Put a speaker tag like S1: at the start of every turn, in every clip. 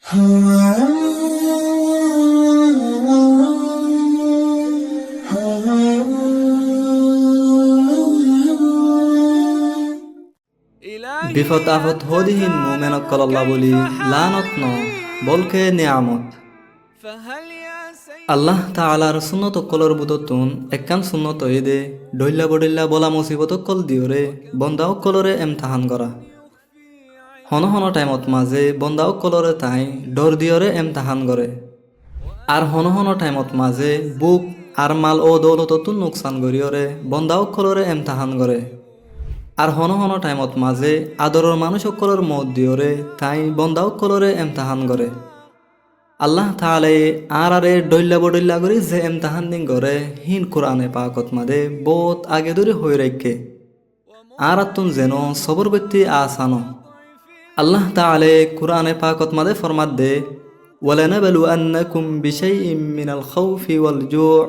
S1: বিপদ আপদ হদিহীন মোমেনক আল্লাহ বলি লানত ন বলকে নিয়ামত আল্লাহ তাআলার সুন্নত কলর বুততুন একখান সুন্নত দে ডইল্লা বডইল্লা বলা মুসিবত কল দিওরে বন্দাও কলরে এমতাহান করা হন হন টাইমত মাঝে বন্দাও কলরে তাই ডর দিওরে এমতাহান করে আর হন হন টাইমত মাঝে বুক আর মাল ও দৌলততুন নোকসান করিওরে বন্দাও কলরে এমতাহান করে আর হন হন টাইমত মাঝে আদরের মানুষ সকলের মত দিওরে তাই বন্দাও কলরে এমতাহান করে আল্লাহ তাআলা আরে ডইল্লা বডইল্লা করি যে এমতাহান দিন করে হিন কোরআনে পাকত মাদে বহুত আগে ধরে হয়ে রেখে আর আতুন যেন সবর ব্যক্তি আসানো আল্লাহ তাআলা কোরআনে পাকত মাদে ফরমাত দে ওয়ালানাবলুআন্নাকুম বিশাইইম মিনাল খাউফি ওয়াল জু'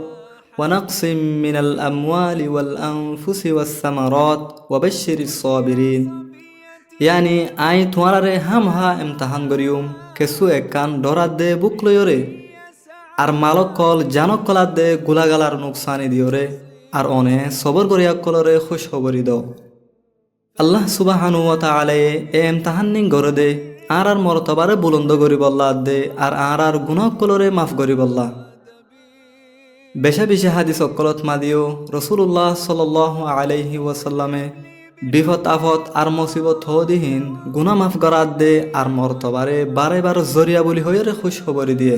S1: ونقص من الأموال والأنفس والثمرات وبشر الصابرين يعني আই তোমারে হামহা এমতাহান করিউম কেসু একান ডরাত দে বুক লয়রে আর মালক কল জানক কলাত দে গুলাগালার নুকসানি দিওরে আর অনে সবর করিয়া কলরে খুশ খবরি দাও আল্লাহ সুবহানাহু ওয়া তাআলা এমতাহান নিন করে দে আর মর্তবারে বুলন্দ করিব আল্লাহ দে আর গুনাহ কলরে মাফ করিব আল্লাহ বেশা বেশি হাদিস অকলত মাদিও রসুল্লাহ সাল্লাল্লাহু আলাইহি ওয়াসাল্লামে বিপদ আফত আর মুসিবত হদিহীন গুনাহ মাফ করাত দে আর মর্তবারে বারে বার জরিয়া বলি হইরে খুশ খবরি দিয়ে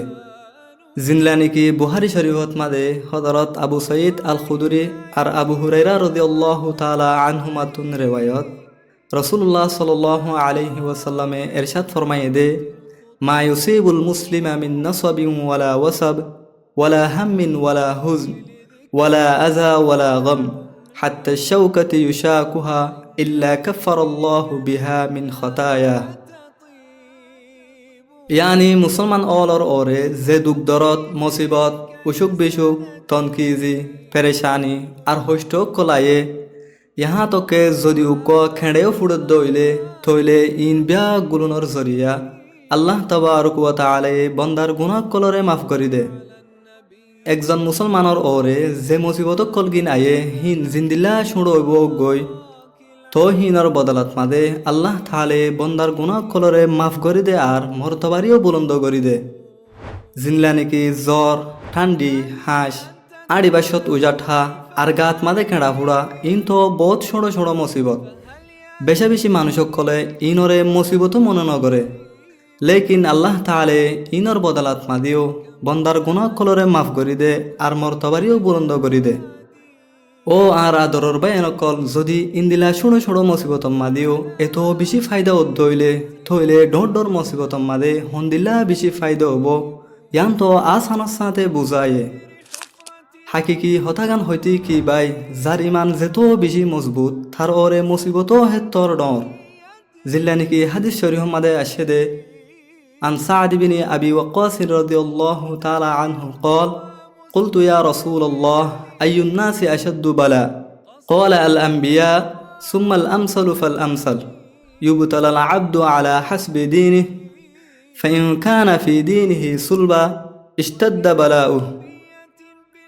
S1: জিনলানি কি বুখারী শরীফত মাদে হযরত আবু সাঈদ আল খুদরি আর আবু হুরায়রা রাদিয়াল্লাহু তাআলা আনহুমা তুন রিওয়ায়াত রসুল্লাহ সাল্লাল্লাহু আলাইহি ওয়াসাল্লামে ইরশাদ ফরমায়ে দে মা ইউসিবুল মুসলিমা মিন নাসাবিন ওয়ালা ওয়াসাব ولا هم ولا حزن ولا أذى ولا غم حتى الشوكة يشاكها إلا كفر الله بها من خطاياه يعني মুসলমান অলর ওরে যে দুঃখ দরদ মুসিবত অসুখ বিসুখ তনকিজি পেরেশানি আর হষ্ট কলায়ে ইহা তোকে যদি উক খেড়েও ফুড়ত দইলে থইলে ইন বিয়া গুলুনর জরিয়া আল্লাহ তাবারক ওয়া তাআলা বন্দার গুনাহ কলরে মাফ করি দে একজন মুসলমানৰ ওরে যে মুসিবত কলগিন আয়ে হিন জিন্দিল্লা শুড়ব গই তো হিনর বদলত মাদে আল্লাহ তাআলা বন্দার গুনাহ কলরে মাফ করি দে আর মর্তবারিও বুলন্দ করি দে জিনলা নাকি জ্বর ঠান্ডি হাঁস আড়িবাসত উজাঠা আর গাত মাদে কেড়া ফুড়া ইন তো বহুত ছোট ছোট মুসিবত বেশা বেশি মানুষক কলে ইনরে মুসিবত মনে নগরে লেকিন আল্লাহ তাআলা ইনর বদলাত মাদিও বন্দার গুনাহ কলরে মাফ করি দে আর মর্তবারিও বুলন্দ করি দে ও আর আদরর বায়নকল যদি ইন্দিলা শুনো শুনো মুসিবত মাদিও এত বেশি ফায়দা উদ্দইলে থইলে ডর ডর মুসিবত মাদে হন্দিল্লা বেশি ফায়দা হব ইয়ান তো আসানার সাথে বুঝায়ে হাকিকি হতাগান হইতে কি বাই যার ইমান যেত বেশি মজবুত তার ওরে মুসিবত হেতর ডর জিল্লা নাকি হাদিস শরীফ মাদে আসে দে عن سعد بن أبي وقاص رضي الله تعالى عنه قال قلت يا رسول الله أي الناس أشد بلاء قال الأنبياء ثم الأمثل فالأمثل يبتلى العبد على حسب دينه فإن كان في دينه صلبا اشتد بلاؤه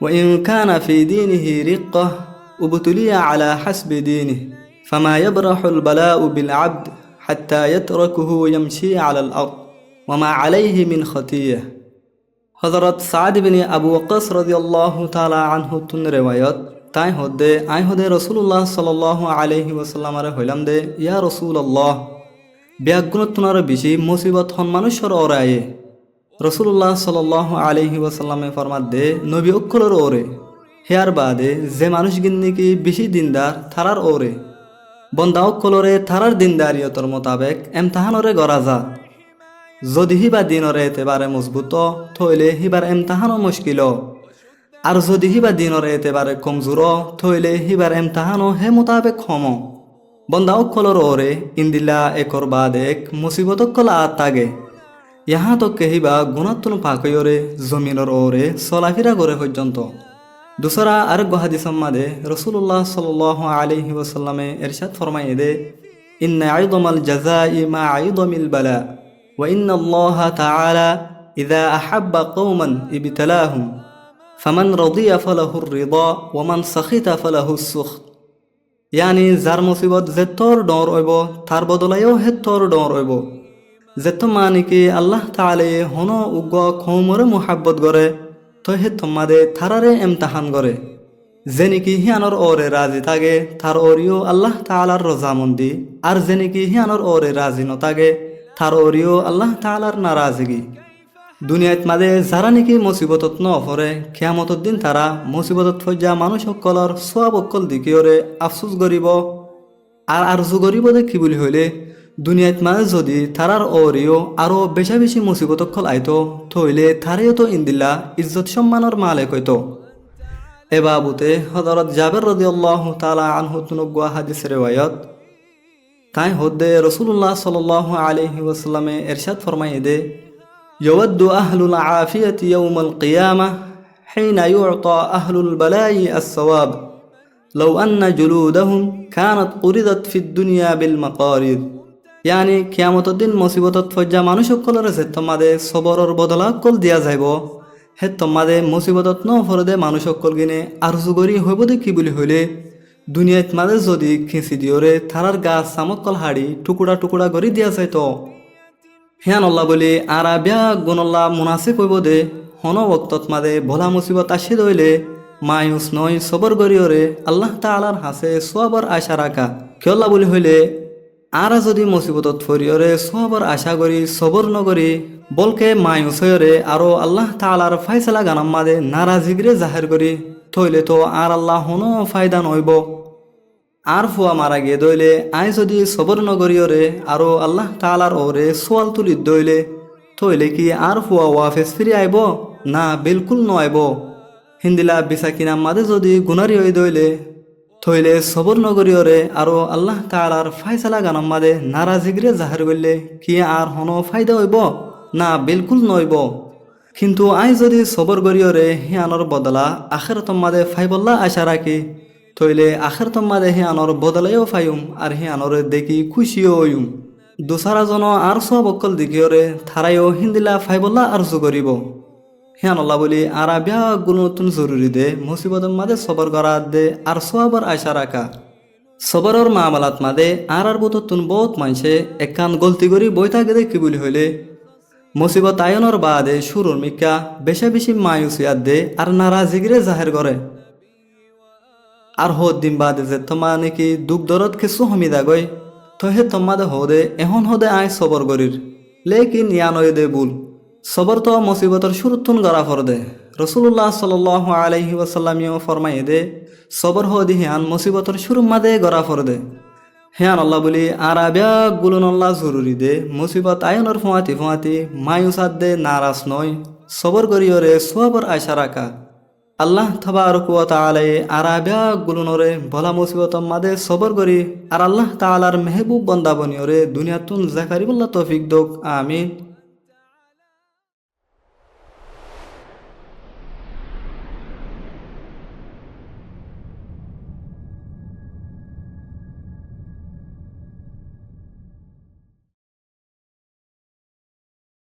S1: وإن كان في دينه رقة ابتلي على حسب دينه فما يبرح البلاء بالعبد حتى يتركه يمشي على الأرض وما عليه من خطيئة হযরত সাদ ইবনে আবু ওয়াক্কাস রাদিয়াল্লাহু তাআলা আনহু তুন রিওয়ায়াত তাই হদে আই হদে রাসূলুল্লাহ সাল্লাল্লাহু আলাইহি ওয়াসাল্লামারে হইলাম দে ইয়া রাসূলুল্লাহ বিয়াগুন তুনার বেশি মুসিবত হন মানুষের ওরায়ে রাসূলুল্লাহ সাল্লাল্লাহু আলাইহি ওয়াসাল্লামে ফরমাত দে নবী অকলর ওরে হেয়ার বাদে যে মানুষ গিন্নিকি বেশি দিনদার থারার ওরে বন্দা অকলরে থারার দিনদারিয়তর মোতাবেক এমতাহানরে গরাজা যদি হিবা দিনরে এতেবারে মজবুত থইলে হিবার এমতাহানো মুশকিল আর যদি হিবা দিনরে এতেবারে কমজোর থইলে হিবার এমতাহানো হে মোতাবেক খম বন্দা অকলর ওরে ইন্দিল্লা একর বাদ এক মুসিবত কলা তাগে ইহা তো কেহিবা গুণাত্তন পাকয়রে জমিনর ওরে চলাফিরা করে পর্যন্ত দুসরা আরেক হাদিসম মাদে রাসূলুল্লাহ সাল্লাল্লাহু আলাইহি ওয়াসাল্লামে ইরশাদ ফরমায়ে দে ইন্না আইদামাল জাযাই মা আইদামিল বালা وإن الله تعالى إذا أحب قوما ابتلاهم فمن رضي فله الرضا ومن سخط فله السخط يعني যার মুসিবত যেতর ডর হইব তার বদলায়ও হেতর ডর হইব যেত মানে কি আল্লাহ তাআলা হন উগ্র কওমরে মুহাব্বত করে তো হে তোমাদে থারারে ইমতিহান করে যে নাকি হিয়ানোর ওরে রাজি থাকে তার ওরিও আল্লাহ তাআলার রজামন্দি আর যে নাকি হিয়ানোর ওরে রাজি নথাকে তার ওরিও আল্লাহ তাআলার নারাজগি দুনিয়াত মাঝে যারা নাকি মুসিবতত নপরে কিয়ামতর দিন তারা মুসিবতত ফজা মানুষ সকলর সওয়াব অকল দিকিওরে আফসোস করিব আর আরজু করিব যে কি বলি হইলে দুনিয়াত মাঝে যদি তারার ওরিও আরো বেশা বেশি মুসিবত অকল আইতো থইলে তারেও তো ইন্দিল্লা ইজ্জত সম্মানের মালিক হইতো এ বাবুতে হযরত জাবের রাদিয়াল্লাহু তাআলা আনহু তুনগুয়া হাদিসের রিওয়ায়াত তাই হদ্দে রাসূলুল্লাহ সাল্লাল্লাহু আলাইহি ওয়াসাল্লামে ইরশাদ ফরমায়ে দে يود أهل العافية يوم القيامة حين يعطى أهل البلاء الثواب لو أن جلودهم كانت قرضت في الدنيا بالمقاريض يعني কিয়ামত দিন মুসিবতত ফজা মানুষ সকলের যে তোমাদে সবরের বদলা কল দিয়া যাইব হে তোমাদে মুসিবতত ন ফরদে মানুষ সকল গিনে আরজু করি হইব দে কি বলি হইলে দুনিয়াত মাঝে যদি খিঁচি দিওরে থারার গাছ চামকল হাড়ি টুকুরা টুকুরা করি দিয়া যাইতো হিয়ান আল্লাহ বলি আরাবিয়া গুণল্লাহ মুনাসিব হইব দে হন বক্তত মাদে ভোলা মুসিবত আসি দইলে মায়ুস নয় সবর গরিয়রে আল্লাহ তাআলার হাসে সওয়াবর আশা রাখা কিয়ল্লা বলি হইলে আরা যদি মুসিবতত ফরিয়রে সওয়াবর আশা করি সবর নগরি বলকে মায়ুস হইরে আরো আল্লাহ তাআলার ফায়সালা গানাম মাদে নারাজিগরে জাহির করি থইলে তো আর আল্লাহ হন ফায়দা নইব আর ফুয়া মারা গিয়ে দইলে আই যদি সবর নগরীয়রে আরো আল্লাহ তাআলার ওরে সোয়াল তুলি দইলে থইলে কি আর ফুয়া ওয়াফেস ফিরে আইব না বিলকুল নআইব হিন্দিলা বিসা কিনা মাদে যদি গুনারি হই দইলে থইলে সবর নগরীয়রে আরো আল্লাহ তাআলার ফায়সালা গানাম মাদে নারাজিগরে জাহির করলে কি আর হন ফায়দা হইব না বিলকুল নইব কিন্তু আই যদি সবর গরিয়রে হিয়ানোর বদলা আখিরাত মাদে ফাইবল্লা আশা রাখি থইলে আখিরাত মাদে হিয়ানোর বদলায়ও ফাইম আর হিয়ানোর দেখি খুশিও হইম দুসারা জন আর সব অকল দিকিয়রে থারাইও হিন্দিলা ফাইবল্লা আরজু করিব হিয়ানল্লাহ বলি আরাবিয়া গুণতুন জরুরি দে মুসিবতের মাদে সবর করা দে আর সওয়াবর আশা রাখা সবরের মামলাত মাদে আর বুততুন বহুত মানছে একান গলতি করি বইতা গেদে কি বলি হইলে মুসিবত আয়নের বাদে শুরুর মিকা বেশা বেশি মায়ুসিয়াত দে আর নারাজিগিরে জাহের করে আর হদ দিন বাদে যে তোমা নাকি দুঃখ দরদ কিছু হমিদা গই তো হে তোমাদে হদে এখন হদে আয় সবর করির লেকিন ইয়ানয় দে বুল সবর তো মুসিবতর শুরুতুন গড়া ফর দে রাসূলুল্লাহ সাল্লাল্লাহু আলাইহি ওয়াসাল্লামিও ফরমায়ে দে সবর হদি হিয়ান মুসিবতর শুরু মাদে গড়া ফর দে হিয়ান আল্লাহ বলি আরাবিয়া গুলন আল্লাহ জরুরি দে মুসিবত আয়নের ফুয়াতি মায়ুসাদ দে নারাজ নয় সবর করিয়রে সওয়াবর আশা রাখা আল্লাহ তাবারক ওয়া তাআলা আরাবিয়া গুলনরে ভলা মুসিবত মাদে সবর করি আর আল্লাহ তাআলার মেহবুব বান্দা বনিয়রে দুনিয়াতুন জাকারিবুল্লাহ তৌফিক দোক আমিন।